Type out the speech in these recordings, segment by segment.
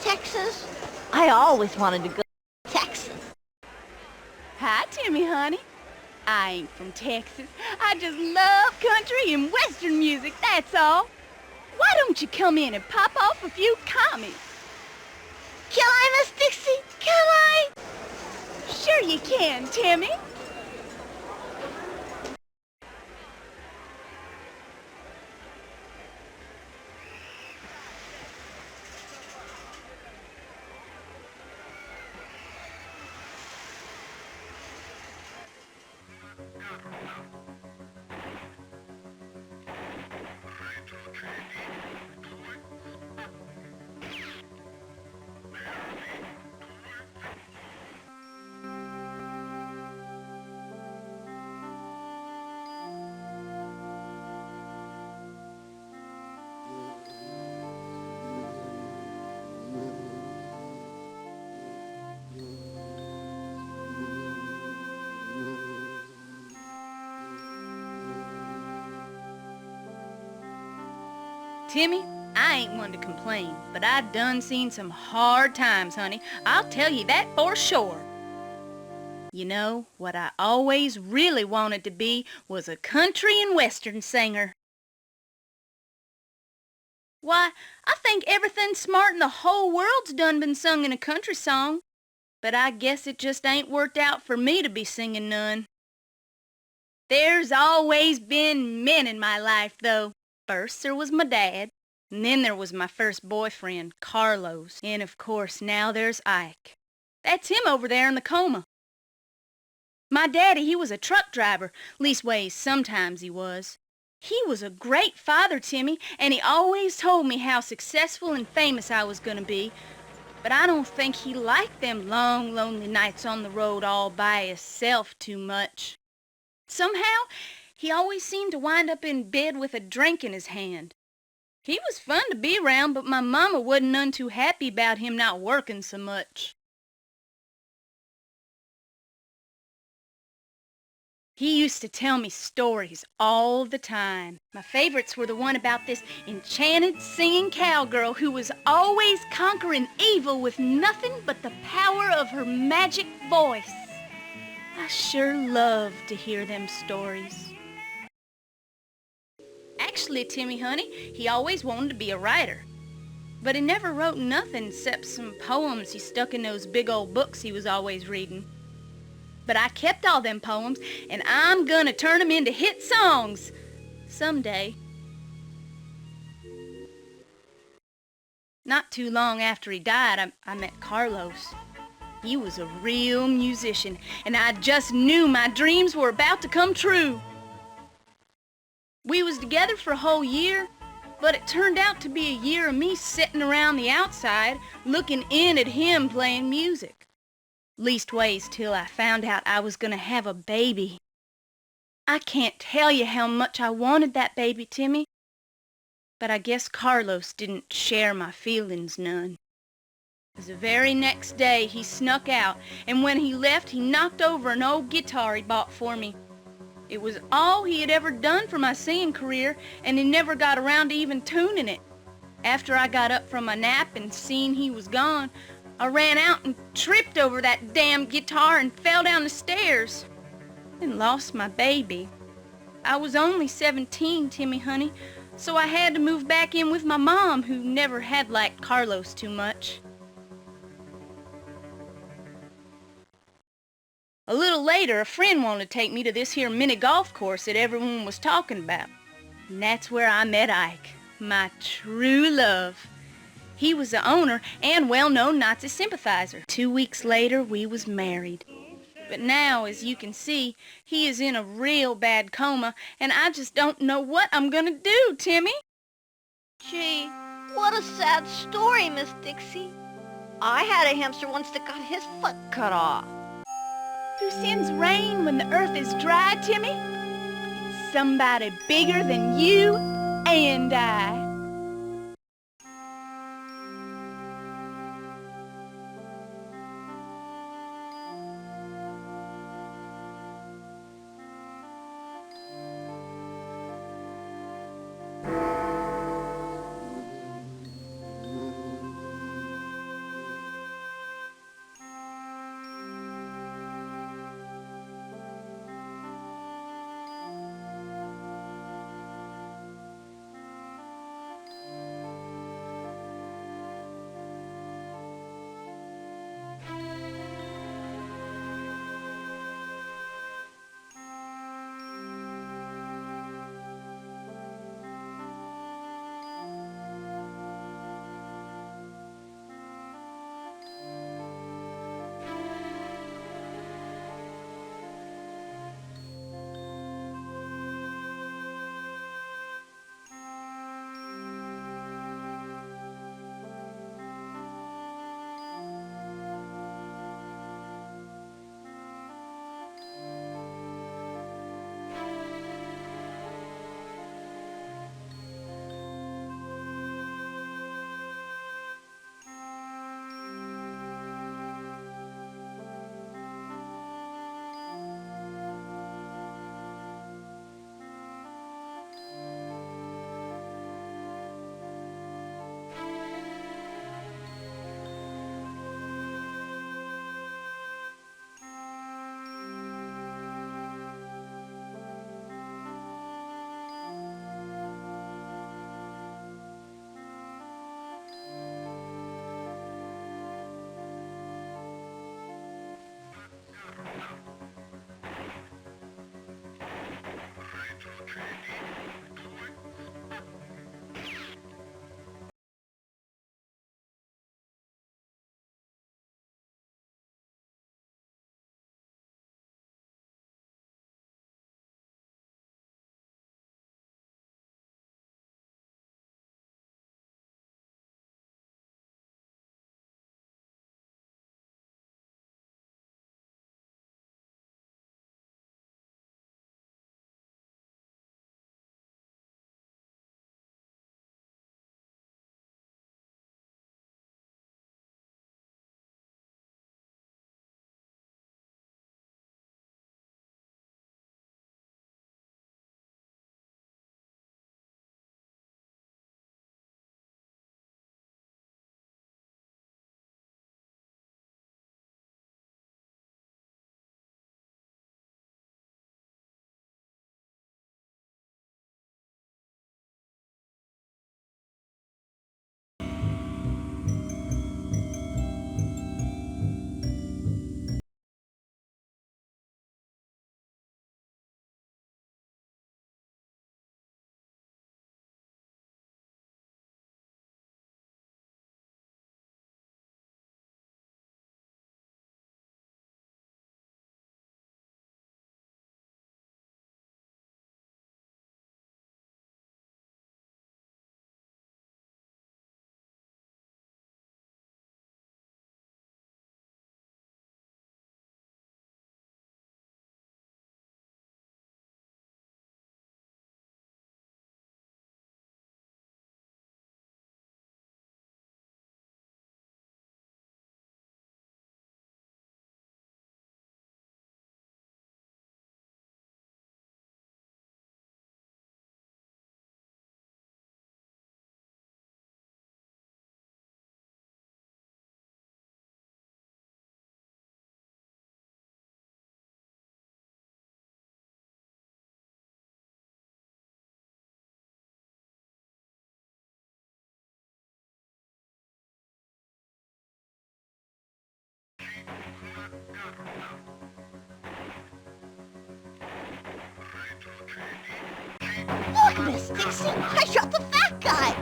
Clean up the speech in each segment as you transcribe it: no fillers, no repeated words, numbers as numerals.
Texas? I always wanted to go to Texas. Hi, Timmy, honey. I ain't from Texas. I just love country and western music, that's all. Why don't you come in and pop off a few comments? Can I, Miss Dixie? Can I? Sure you can, Timmy. Timmy, I ain't one to complain, but I done seen some hard times, honey. I'll tell you that for sure. You know, what I always really wanted to be was a country and western singer. Why, I think everything smart in the whole world's done been sung in a country song. But I guess it just ain't worked out for me to be singing none. There's always been men in my life, though. First there was my dad, and then there was my first boyfriend, Carlos, and of course now there's Ike. That's him over there in the coma. My daddy, he was a truck driver, leastways sometimes he was. He was a great father, Timmy, and he always told me how successful and famous I was gonna be, but I don't think he liked them long, lonely nights on the road all by himself too much. Somehow, he always seemed to wind up in bed with a drink in his hand. He was fun to be around, but my mama wasn't none too happy about him not working so much. He used to tell me stories all the time. My favorites were the one about this enchanted singing cowgirl who was always conquering evil with nothing but the power of her magic voice. I sure loved to hear them stories. Actually, Timmy, honey, he always wanted to be a writer. But he never wrote nothing except some poems he stuck in those big old books he was always reading. But I kept all them poems, and I'm gonna turn them into hit songs someday. Not too long after he died, I met Carlos. He was a real musician, and I just knew my dreams were about to come true. We was together for a whole year, but it turned out to be a year of me sitting around the outside, looking in at him playing music. Leastways till I found out I was gonna have a baby. I can't tell you how much I wanted that baby, Timmy, but I guess Carlos didn't share my feelings none. The very next day he snuck out, and when he left he knocked over an old guitar he bought for me. It was all he had ever done for my singing career, and he never got around to even tuning it. After I got up from my nap and seen he was gone, I ran out and tripped over that damn guitar and fell down the stairs and lost my baby. I was only 17, Timmy, honey, so I had to move back in with my mom, who never had liked Carlos too much. A little later, a friend wanted to take me to this here mini golf course that everyone was talking about. And that's where I met Ike, my true love. He was the owner and well-known Nazi sympathizer. 2 weeks later, we was married. But now, as you can see, he is in a real bad coma, and I just don't know what I'm gonna do, Timmy. Gee, what a sad story, Miss Dixie. I had a hamster once that got his foot cut off. Who sends rain when the earth is dry, Timmy? It's somebody bigger than you and I. Dixie, I shot the fat guy!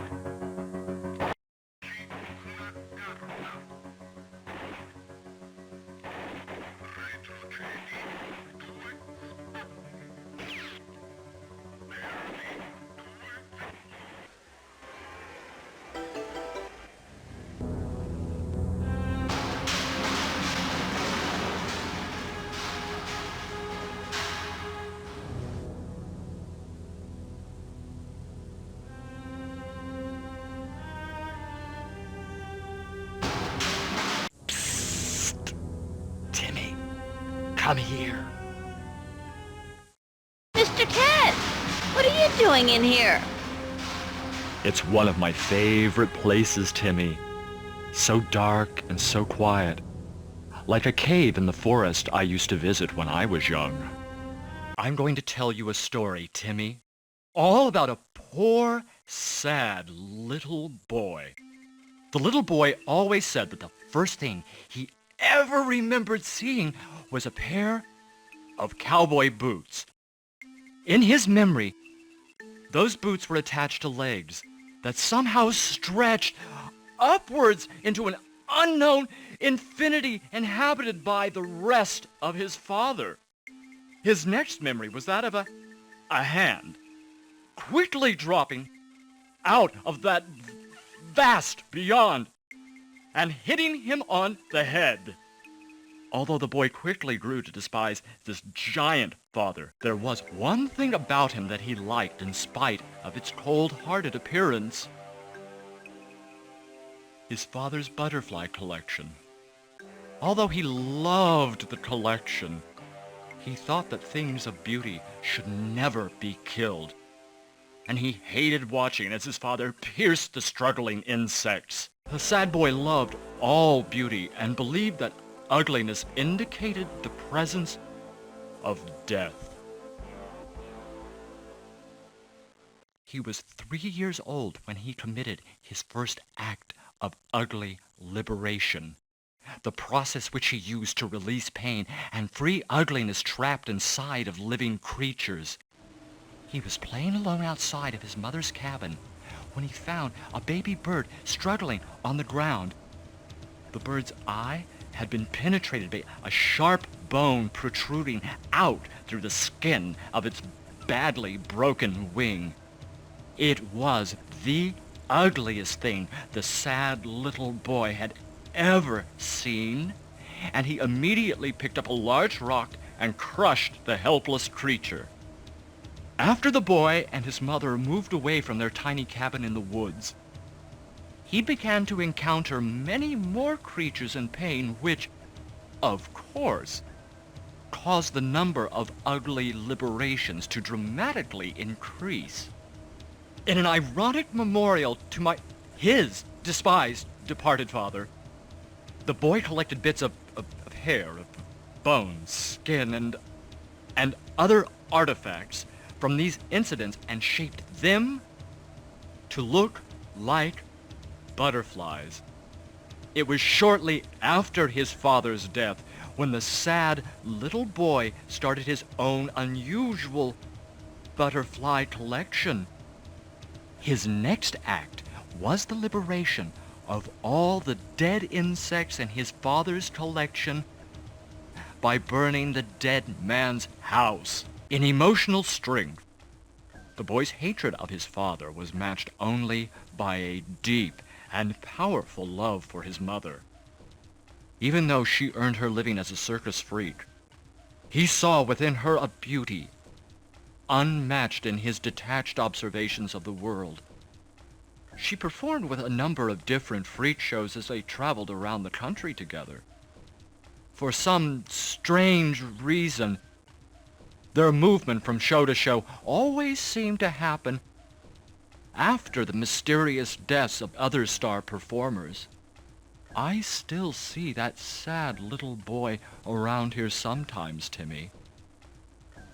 Timmy, come here. Mr. Ted, what are you doing in here? It's one of my favorite places, Timmy. So dark and so quiet. Like a cave in the forest I used to visit when I was young. I'm going to tell you a story, Timmy. All about a poor, sad little boy. The little boy always said that the first thing he ever remembered seeing was a pair of cowboy boots. In his memory, those boots were attached to legs that somehow stretched upwards into an unknown infinity inhabited by the rest of his father. His next memory was that of a hand quickly dropping out of that vast beyond and hitting him on the head. Although the boy quickly grew to despise this giant father, there was one thing about him that he liked in spite of its cold-hearted appearance. His father's butterfly collection. Although he loved the collection, he thought that things of beauty should never be killed. And he hated watching as his father pierced the struggling insects. The sad boy loved all beauty and believed that ugliness indicated the presence of death. He was 3 years old when he committed his first act of ugly liberation, the process which he used to release pain and free ugliness trapped inside of living creatures. He was playing alone outside of his mother's cabin when he found a baby bird struggling on the ground. The bird's eye had been penetrated by a sharp bone protruding out through the skin of its badly broken wing. It was the ugliest thing the sad little boy had ever seen, and he immediately picked up a large rock and crushed the helpless creature. After the boy and his mother moved away from their tiny cabin in the woods, he began to encounter many more creatures in pain which, of course, caused the number of ugly liberations to dramatically increase. In an ironic memorial to his despised departed father, the boy collected bits of hair, of bones, skin, and other artifacts from these incidents and shaped them to look like butterflies. It was shortly after his father's death when the sad little boy started his own unusual butterfly collection. His next act was the liberation of all the dead insects in his father's collection by burning the dead man's house. In emotional strength, the boy's hatred of his father was matched only by a deep and powerful love for his mother. Even though she earned her living as a circus freak, he saw within her a beauty unmatched in his detached observations of the world. She performed with a number of different freak shows as they traveled around the country together. For some strange reason, their movement from show to show always seemed to happen after the mysterious deaths of other star performers. I still see that sad little boy around here sometimes, Timmy.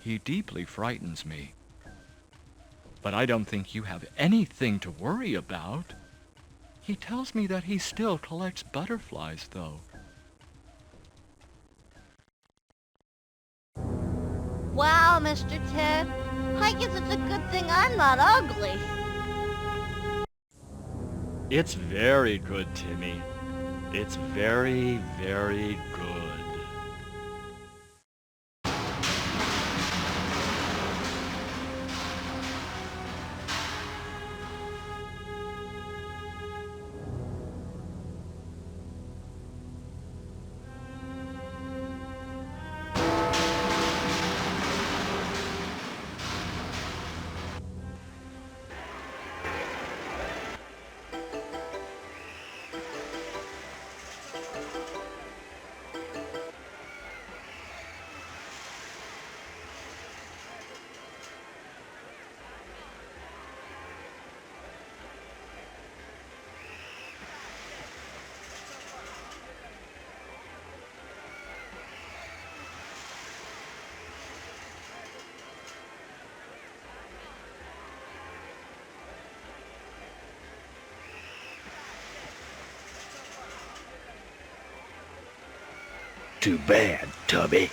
He deeply frightens me. But I don't think you have anything to worry about. He tells me that he still collects butterflies, though. Wow, Mr. Ted, I guess it's a good thing I'm not ugly. It's very good, Timmy. It's very, very good. Too bad, Tubby.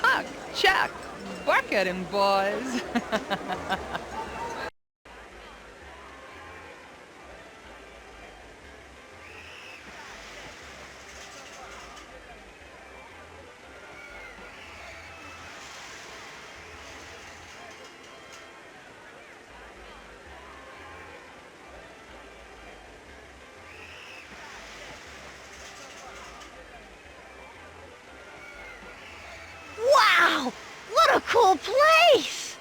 Hug, Chuck, bark at him, boys. Wow! What a cool place!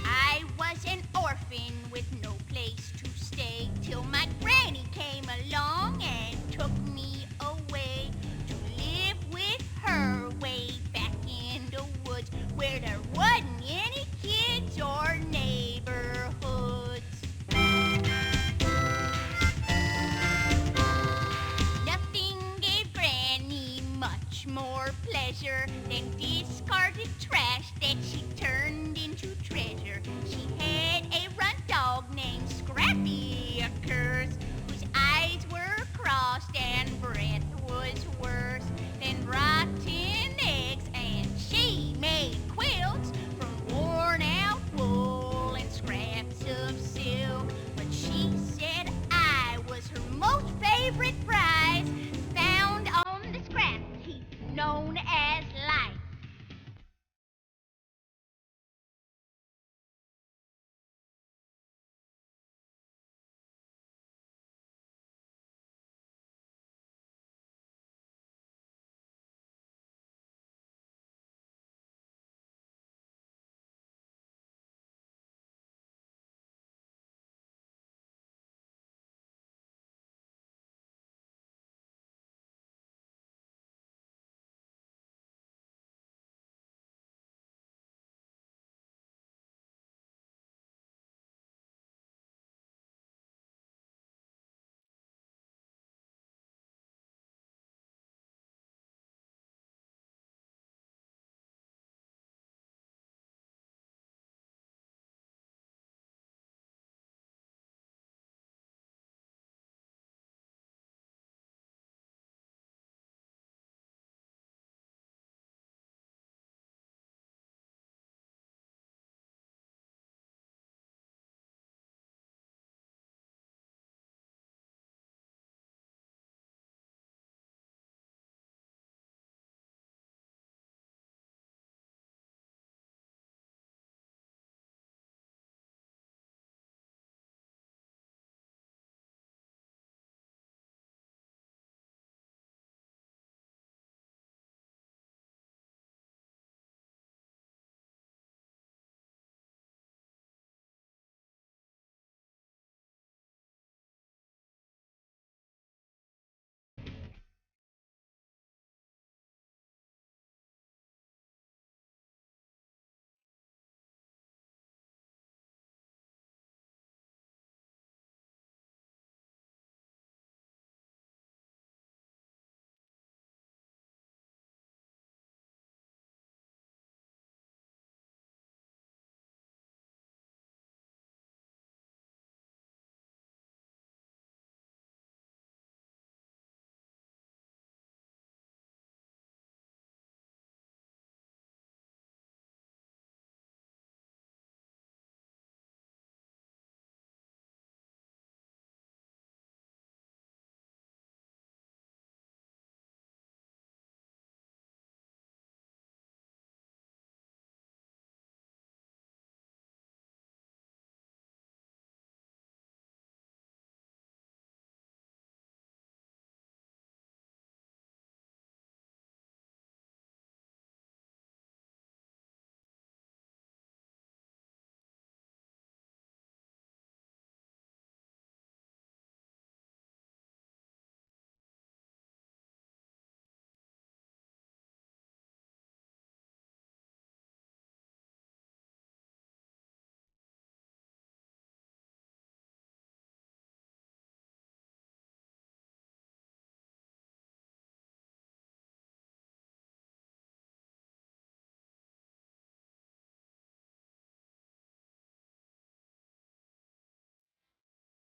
I was an orphan with no place to stay till my granny came along and took me away to live with her way back in the woods where there wasn't any kids or neighborhoods. Nothing gave Granny much more pleasure than discarded trash that she turned into treasure. She